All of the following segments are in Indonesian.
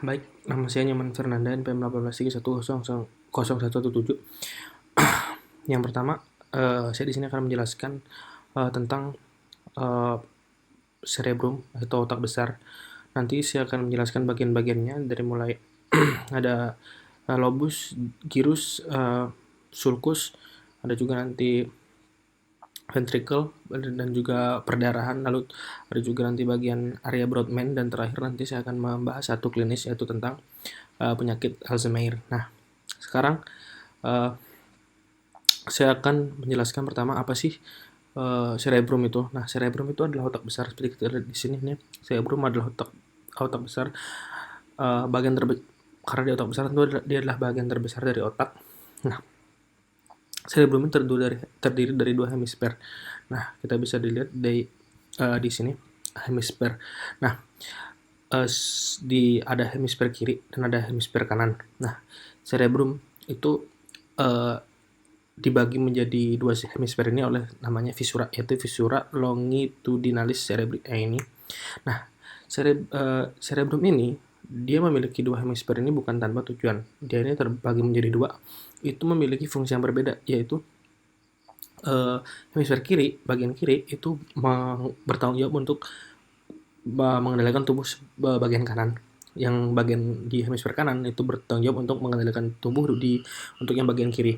Baik, nama saya Nyoman Fernanda, NPM 1831100117. Yang pertama, saya di sini akan menjelaskan tentang eh, cerebrum atau otak besar. Nanti saya akan menjelaskan bagian-bagiannya dari mulai ada lobus, gyrus, sulcus, ada juga nanti ventricle dan juga perdarahan, lalu ada juga nanti bagian area Brodmann, dan terakhir nanti saya akan membahas satu klinis yaitu tentang penyakit Alzheimer. Nah, sekarang uh, saya akan menjelaskan pertama apa sih cerebrum itu. Nah, cerebrum itu adalah otak besar seperti kita lihat di sini nih. Cerebrum adalah otak besar, bagian karena dia otak besar, tentu dia adalah bagian terbesar dari otak. Nah, cerebrum terdiri dari dua hemisfer. Nah, kita bisa dilihat di sini hemisfer. Nah, ada hemisfer kiri dan ada hemisfer kanan. Nah, cerebrum itu dibagi menjadi dua hemisfer ini oleh namanya visura, yaitu visura longitudinalis cerebri ini. Nah, cerebrum ini dia memiliki dua hemisfer ini bukan tanpa tujuan. Dia ini terbagi menjadi dua. Itu memiliki fungsi yang berbeda, yaitu hemisfer kiri, bagian kiri itu bertanggung jawab untuk mengendalikan tubuh bagian kanan. Yang bagian di hemisfer kanan itu bertanggung jawab untuk mengendalikan tubuh untuk yang bagian kiri.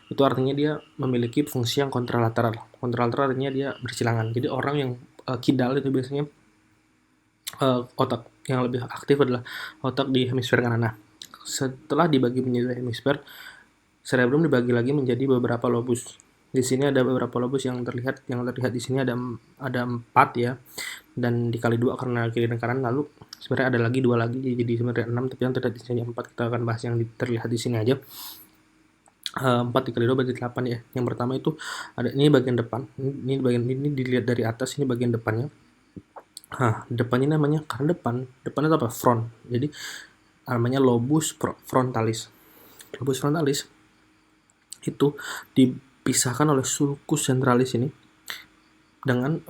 Itu artinya dia memiliki fungsi yang kontralateral. Kontralateral artinya dia bersilangan. Jadi orang yang kidal itu biasanya otak yang lebih aktif adalah otak di hemisfer kanan. Nah, setelah dibagi menjadi hemisfer, cerebrum dibagi lagi menjadi beberapa lobus. Di sini ada beberapa lobus yang terlihat di sini ada 4 ya, dan dikali 2 karena kiri dan kanan. Lalu sebenarnya ada lagi 2 lagi, jadi sebenarnya 6, tapi yang terlihat di sini 4. Kita akan bahas yang terlihat di sini aja. 4 dikali 2 berarti 8 ya. Yang pertama itu ada, ini bagian depan. Ini dilihat dari atas, ini bagian depannya. Depannya namanya, karena depannya itu apa? Front. Jadi namanya lobus frontalis. Lobus frontalis itu dipisahkan oleh sulcus centralis ini dengan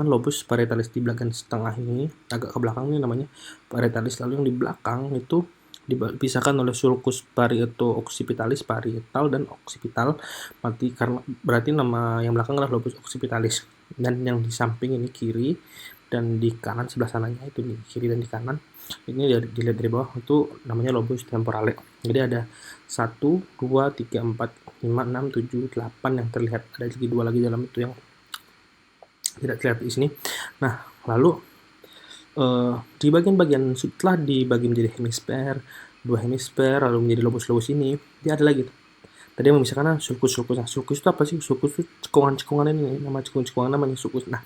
lobus parietalis di bagian setengah ini, agak ke belakang ini namanya parietalis. Lalu yang di belakang itu dipisahkan oleh sulcus parieto-occipitalis, parietal dan occipital. Berarti nama yang belakang adalah lobus occipitalis. Dan yang di samping ini kiri dan di kanan sebelah sananya itu di kiri dan di kanan ini dilihat dari bawah itu namanya lobus temporale. Jadi ada 1, 2, 3, 4, 5, 6, 7, 8 yang terlihat. Ada lagi 2 lagi dalam itu yang tidak terlihat di sini. Nah, lalu di bagian-bagian setelah dibagi menjadi hemisfer, 2 hemisfer, lalu menjadi lobus-lobus ini, dia ada lagi. Tadi yang memisahkan sulcus. Nah, sulcus itu apa sih? Sulcus itu cekungan-cekungan ini, nama cekungan namanya sulcus. Nah,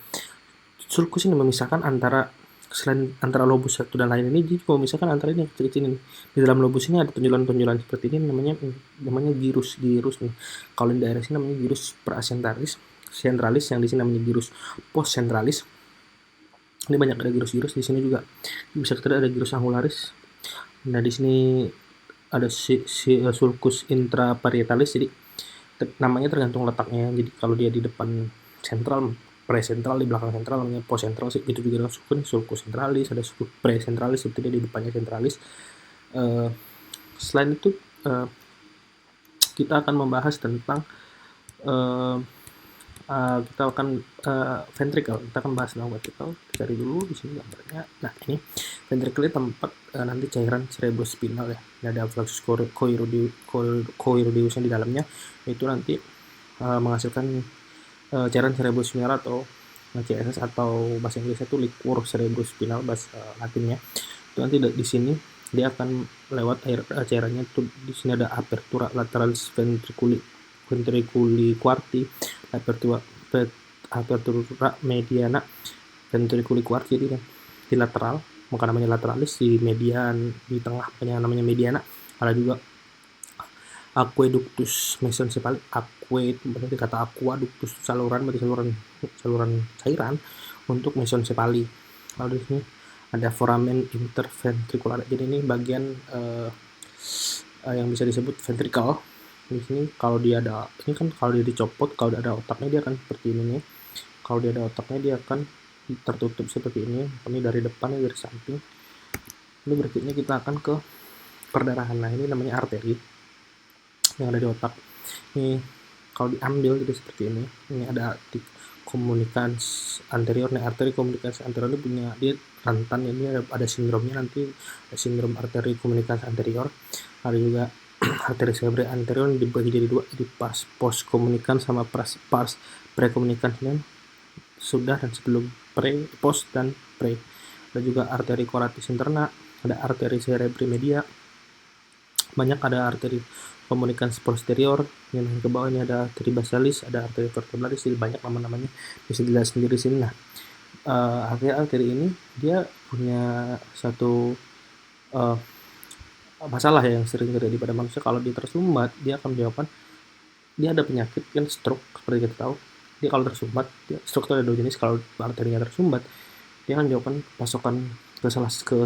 sulcus ini memisahkan antara lobus satu dan lain ini. Jadi memisahkan antara ini yang kecil-kecil ini. Di dalam lobus ini ada tonjolan-tonjolan seperti ini, namanya gyrus nih. Kalau di daerah sini namanya gyrus prasentralis, yang di sini namanya gyrus postcentralis. Ini banyak ada gyrus-gyrus. Di sini juga bisa kita ada gyrus angularis. Nah, di sini ada sulcus intraparietalis. Jadi namanya tergantung letaknya. Jadi kalau dia di depan sentral, presentral, di belakang sentral namanya posentral. Itu juga dengan sulcus centralis, ada sulcus presentralis, itu dia di depannya sentralis. Selain itu kita akan membahas tentang kita akan ventricle. Kita akan bahas tentang ventricle. Cari dulu di sini gambarnya. Nah, ini ventricle tempat nanti cairan cerebrospinal ya. Ini ada fluxus coirodeusnya di dalamnya. Itu nanti menghasilkan cairan cerebrospinal atau CSS, atau bahasa Inggrisnya itu liquor cerebrospinal bahasa Latinnya. Itu nanti di sini dia akan lewat cairannya. Itu di sini ada apertura lateralis ventriculi quarti, apertura mediana ventriculi quarti. Jadi di lateral, maka namanya lateralis. Di median, di tengah namanya mediana. Ada juga aqueductus mesencephaly. Aqua itu berarti kata aqueductus, saluran, berarti saluran cairan untuk mesencephaly. Lalu di sini ada foramen interventricular. Jadi ini bagian yang bisa disebut ventricle. Di sini kalau dia dicopot, kalau ada otaknya dia akan seperti ini nih. Kalau dia ada otaknya dia akan tertutup seperti ini. Ini dari depan, dari samping. Lalu berikutnya kita akan ke perdarahan. Nah, ini namanya arteri yang ada di otak. Ini kalau diambil gitu seperti ini ada komunikans anterior. Nih, arteri komunikans anterior ini punya dia rentan, ini ada sindromnya, nanti sindrom arteri komunikans anterior. Ada juga arteri cerebri anterior dibagi jadi dua, di pas post komunikans sama pars prekomunikans, sudah dan sebelum post dan pre. Ada juga arteri coratis interna, ada arteri cerebri media, banyak, ada arteri komunikans posterior, yang ke bawah ini ada arteri basalis, ada arteri vertebralis, jadi banyak nama-namanya, bisa dilihat sendiri sini. Nah, arteri ini dia punya satu masalah yang sering terjadi pada manusia. Kalau dia tersumbat, dia akan menyebabkan, dia ada penyakit kan stroke seperti kita tahu. Dia kalau tersumbat, stroke itu ada dua jenis. Kalau arterinya tersumbat, dia akan menyebabkan pasokan ke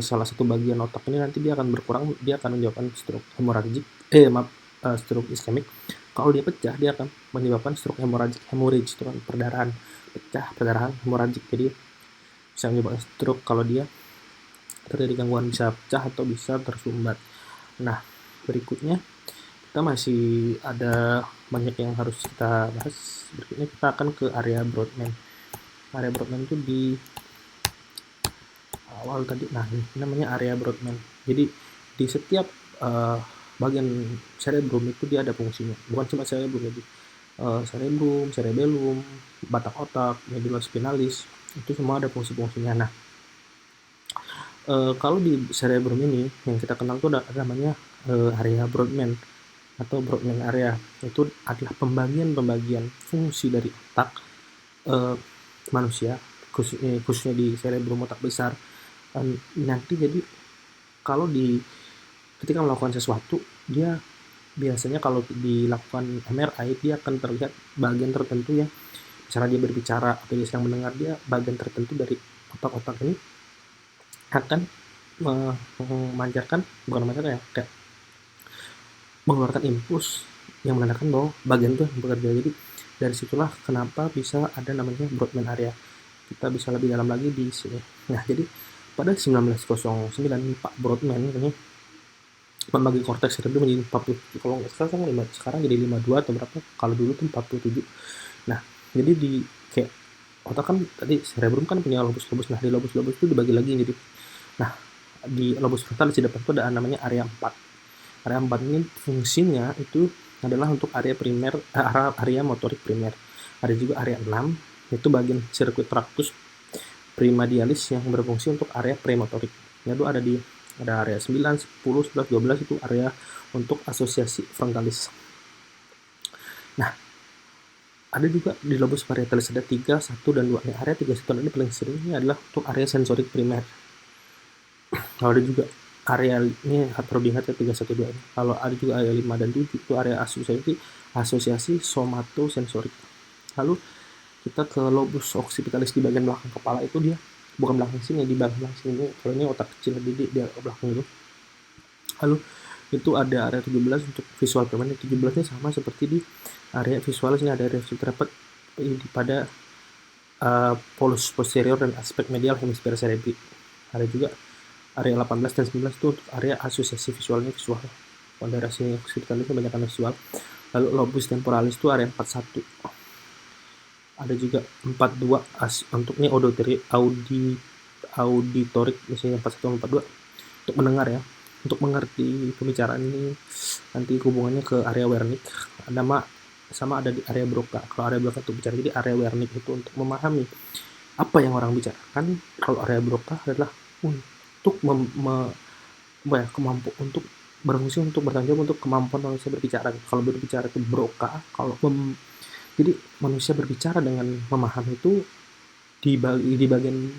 salah satu bagian otak ini, nanti dia akan berkurang, dia akan menyebabkan stroke hemoragik, stroke iskemik. Kalau dia pecah, dia akan menyebabkan stroke hemoragik. Hemorrhage itu kan perdarahan, pecah, perdarahan, hemoragik. Jadi bisa menyebabkan stroke kalau dia terjadi gangguan, bisa pecah atau bisa tersumbat. Nah, berikutnya kita masih ada banyak yang harus kita bahas. Berikutnya kita akan ke area Brodmann. Area Brodmann itu di awal tadi. Nah, ini namanya area Brodmann. Jadi di setiap bagian cerebrum itu dia ada fungsinya. Bukan cuma cerebrum, jadi cerebrum, cerebellum, batang otak, medulla spinalis, itu semua ada fungsi-fungsinya. Nah, kalau di cerebrum ini yang kita kenal itu ada namanya area Brodmann atau Brodmann area. Itu adalah pembagian fungsi dari otak manusia, khususnya di cerebrum otak besar. Nanti jadi kalau ketika melakukan sesuatu, dia biasanya kalau dilakukan MRI, dia akan terlihat bagian tertentu yang misalnya dia berbicara atau dia sedang mendengar, dia bagian tertentu dari otak-otak ini akan memancarkan, bukan memancarkan ya, kayak mengeluarkan impuls yang menandakan bahwa bagian itu bekerja. Jadi dari situlah kenapa bisa ada namanya Brodmann area. Kita bisa lebih dalam lagi di sini. Nah, jadi pada 1909 Pak Brodmann ini membagi korteks cerebrum menjadi 40, kalau nggak salah sekarang jadi 52 atau berapa, kalau dulu tuh 47. Nah, jadi di kayak otak kan tadi cerebrum kan punya lobus-lobus. Nah, di lobus-lobus itu dibagi lagi jadi, nah, di lobus frontalis di depan itu ada namanya area 4. Area 4 ini fungsinya itu adalah untuk area primer, area motorik primer. Ada juga area 6, itu bagian sirkuit tractus primadialis yang berfungsi untuk area premotorik. Itu ada area 9, 10, 11, 12 itu area untuk asosiasi frontalis. Nah, ada juga di lobus parietalis ada 3, 1, dan 2. Nah, area 3, 1, ini paling sering ini adalah untuk area sensorik primer. Kalau ada juga area ini perlu diingat ya, 3, 1, 2 ini. Kalau ada juga area 5 dan 7 itu area asosiasi somatosensorik. Lalu kita ke lobus occipitalis di bagian belakang kepala, itu dia bukan belakang sini, di belakang sini. Kalau ini otak kecil di belakang itu. Lalu itu ada area 17 untuk visual primer. 17 nya sama seperti di area visualis, ini ada area terdapat pada polus posterior dan aspek medial hemisfer cerebri. Ada juga area 18 dan 19 itu untuk area asosiasi visualnya visual. Pada area occipitalis kebanyakan visual. Lalu lobus temporalis itu area 41. Ada juga 42 untuk ini auditorik, misalnya 41 42 untuk mendengar ya. Untuk mengerti pembicaraan ini nanti hubungannya ke area Wernicke. Ada di area Broca. Kalau area Broca itu bicara, jadi area Wernicke itu untuk memahami apa yang orang bicarakan. Kalau area Broca adalah untuk kemampu untuk berfungsi untuk bertanggung jawab untuk kemampuan manusia berbicara. Kalau berbicara itu Broca, jadi manusia berbicara dengan memahami itu di bagian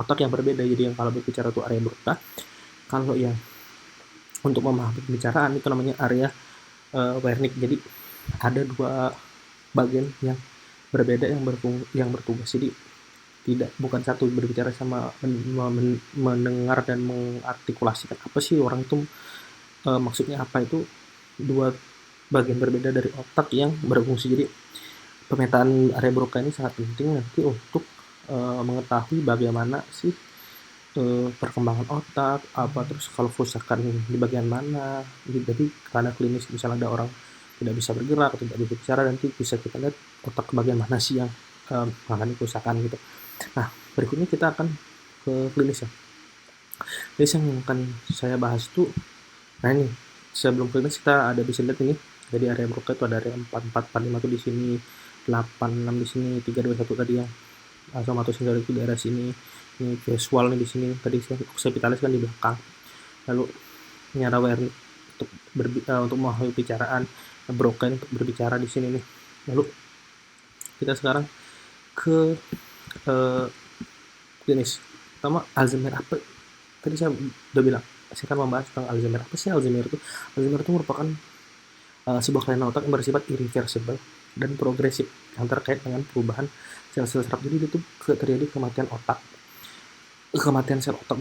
otak yang berbeda. Jadi yang kalau berbicara itu area Broca, kalau yang untuk memahami pembicaraan itu namanya area Wernicke. Jadi ada dua bagian yang berbeda yang bertugas. Jadi bukan satu berbicara sama mendengar dan mengartikulasikan apa sih orang itu maksudnya apa, itu dua bagian berbeda dari otak yang berfungsi. Jadi pemetaan area Broca ini sangat penting nanti untuk mengetahui bagaimana sih perkembangan otak, apa, terus kalau kerusakan di bagian mana, jadi karena klinis misalnya ada orang tidak bisa bergerak, tidak bisa bicara, nanti bisa kita lihat otak bagian mana sih yang mengalami kerusakan gitu. Nah, berikutnya kita akan ke klinis ya. Klinis yang akan saya bahas tuh, nah ini sebelum klinis kita ada bisa lihat ini jadi area broca itu ada area 4445 tuh di sini, 86 di sini, 321 tadi yang somatosensory itu daerah sini, ini visual nih di sini, tadi occipitalis kan di belakang, lalu nyara Wernicke untuk untuk memahami bicaraan, broken untuk berbicara di sini nih. Lalu kita sekarang ke eh, klinis. Pertama, Alzheimer apa? Tadi saya udah bilang, saya akan membahas tentang Alzheimer. Apa sih Alzheimer itu? Alzheimer itu merupakan sebuah kelainan otak yang bersifat irreversible dan progresif yang terkait dengan perubahan sel-sel saraf. Jadi itu terjadi kematian otak, kematian sel otak,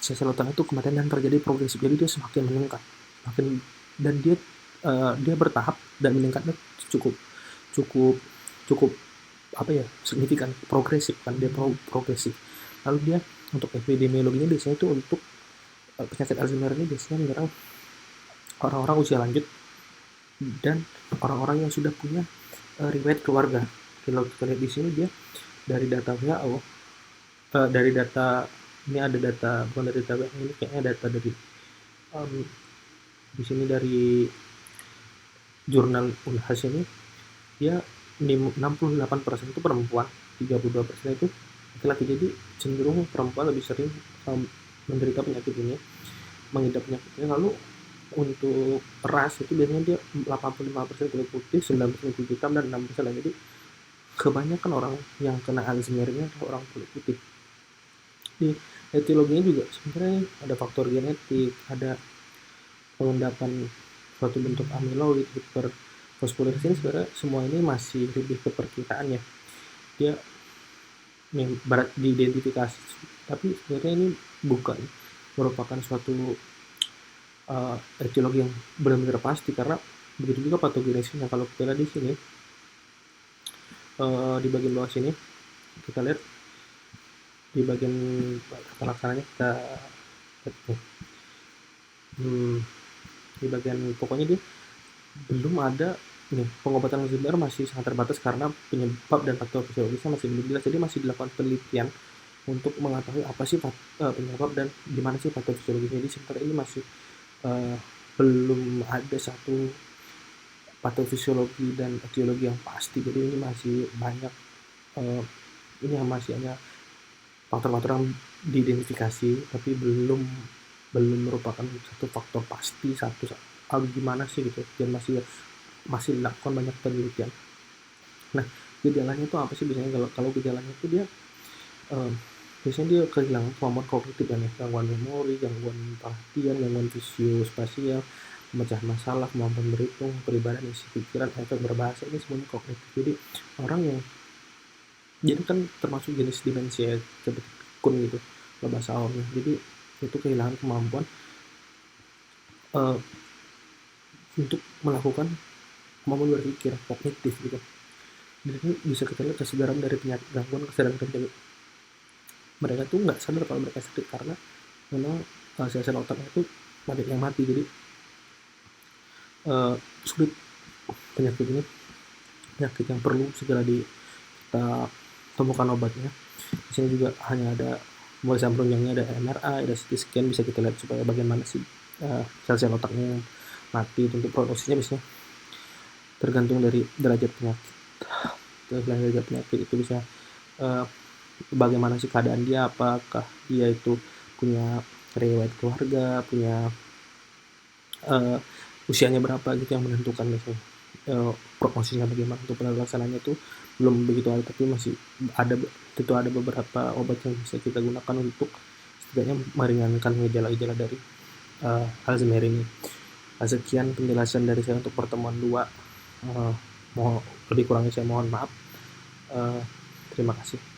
sel otak itu kematian yang terjadi progresif. Jadi dia semakin meningkat, semakin, dan dia bertahap dan meningkatnya cukup cukup cukup apa ya, signifikan, progresif kan, dia progresif. Lalu dia untuk epidemiologinya biasanya itu untuk penyakit Alzheimer ini biasanya menyerang orang-orang usia lanjut dan orang-orang yang sudah punya riwayat keluarga. Kalau kita lihat di sini dia dari data WHO, dari data ini ada data, bukan dari data ini kayaknya data dari di sini dari jurnal Unhas ini, dia 68% itu perempuan, 32% itu laki-laki. Jadi cenderung perempuan lebih sering menderita penyakit ini, mengidap penyakitnya. Lalu untuk ras itu biasanya dia 85% kulit putih, 9% kulit hitam, dan 6% lain. Jadi kebanyakan orang yang kena Alzheimer ini adalah orang kulit putih. Di etiologinya juga sebenarnya ada faktor genetik, ada pengendapan suatu bentuk amiloid, hiperfosforilis. Ini sebenarnya semua ini masih lebih ke perkiraan ya. Dia barat diidentifikasi, tapi sebenarnya ini bukan merupakan suatu etiologi yang benar-benar pasti, karena begitu juga patogenesisnya. Kalau kita lihat di sini di bagian bawah sini, kita lihat di bagian kata laksananya, kita lihat nih, di bagian pokoknya dia belum ada nih, pengobatan Alzheimer masih sangat terbatas karena penyebab dan faktor fisiologisnya masih belum jelas. Jadi masih dilakukan penelitian untuk mengetahui apa sih penyebab dan gimana sih patofisiologisnya. Jadi sebenarnya ini masih belum ada satu patofisiologi dan etiologi yang pasti. Jadi ini masih banyak, ini masih hanya faktor-faktor yang diidentifikasi, tapi belum merupakan satu faktor pasti, satu gimana sih gitu, dan masih dilakukan banyak penelitian. Nah, gejalanya itu apa sih biasanya? Kalau gejalanya itu dia biasanya dia kehilangan kemampuan kognitif kan ya, gangguan memori, gangguan perhatian, gangguan visiospasial, pemecahan masalah, kemampuan berhitung, perubahan isi pikiran, efek berbahasa, ini semuanya kognitif. Jadi orang yang jadi kan termasuk jenis demensia seperti pikun gitu, bahasa awamnya. Jadi itu kehilangan kemampuan untuk melakukan kemampuan berpikir kognitif gitu. Dan ini bisa kita lihat kesedaran dari penyakit, gangguan kesadaran penyakit. Mereka tuh nggak sadar kalau mereka sakit karena memang sel-sel otaknya itu banyak yang mati. Jadi sulit penyakit ini, penyakit yang perlu segera kita temukan obatnya. Di sini juga hanya ada mulai sampel penunjangnya, ada MRI, ada CT scan, bisa kita lihat supaya bagaimana sih sel-sel otaknya yang mati. Untuk prognosisnya biasanya tergantung dari derajat penyakit. Derajat penyakit itu bisa bagaimana sih keadaan dia, apakah dia itu punya riwayat keluarga, punya usianya berapa gitu yang menentukan biasanya prognosisnya bagaimana. Untuk pelaksananya itu belum begitu ada, tapi masih ada, tentu ada beberapa obat yang bisa kita gunakan untuk setidaknya meringankan gejala-gejala dari Alzheimer ini. Sekian penjelasan dari saya untuk pertemuan 2. Lebih kurangnya saya mohon maaf. Terima kasih.